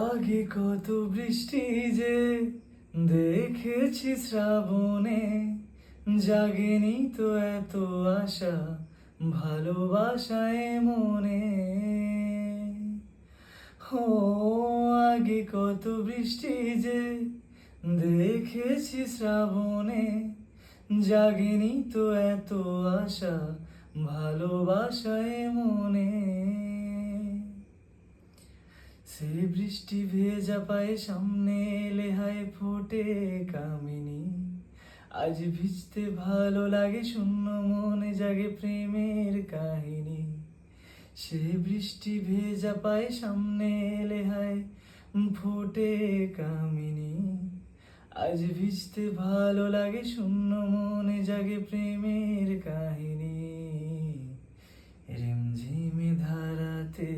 আগে কত বৃষ্টি যে দেখেছি শ্রাবণে, জাগেনি তো এত আশা ভালোবাসায় মনে। ও আগে কত বৃষ্টি যে দেখেছি শ্রাবণে, জাগেনি তো এত আশা ভালোবাসায় মনে। সে বৃষ্টি ভেজা পায়ে সামনে এলে হায় ফোটে কামিনী। আজ ভিজতে ভালো লাগে, শূন্য মনে জাগে প্রেমের কাহিনী। সে বৃষ্টি ভেজা পায়ে সামনে এলে হায় ফোটে কামিনী। আজ ভিজতে ভালো লাগে, শূন্য মনে জাগে প্রেমের কাহিনী। রিমঝিমে ধারাতে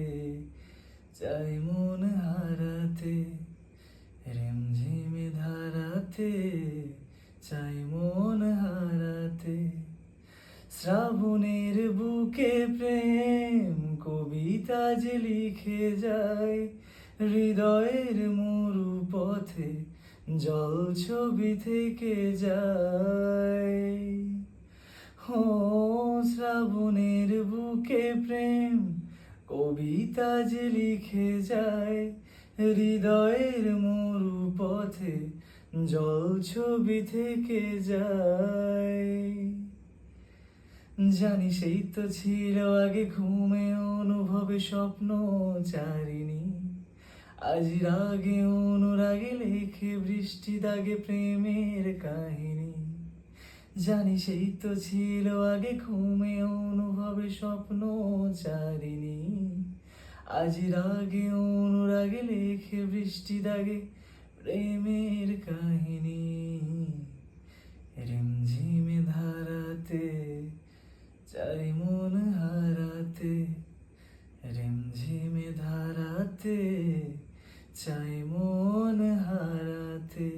চাই মন হারাতে, রিমঝিমে ধারাতে চাই মন হারাতে। শ্রাবণের বুকে প্রেম কবিতা যে লিখে যায়, হৃদয়ের মরু পথে জল ছবি থেকে যায়। ও শ্রাবণের বুকে প্রেম কবিতা যে লিখে যায়, হৃদয়ের মরু পথে জল ছবি থেকে যায়। জানি সেই তো ছিল আগে ঘুমে অনুভবে স্বপ্ন চারিণী। আজ রাগে অনুরাগে লেখে বৃষ্টি দাগে প্রেমের কাহিনী। জানি সেই তো ছিল আগে ঘুমে অনুভবে স্বপ্ন চারিণী। আজ রাগে অনুরাগে লেখে বৃষ্টি দাগে প্রেমের কাহিনী। রিমঝিমে ধারাতে চাই মন হারাতে, রিমঝিমে ধারাতে চাই মন হারাতে।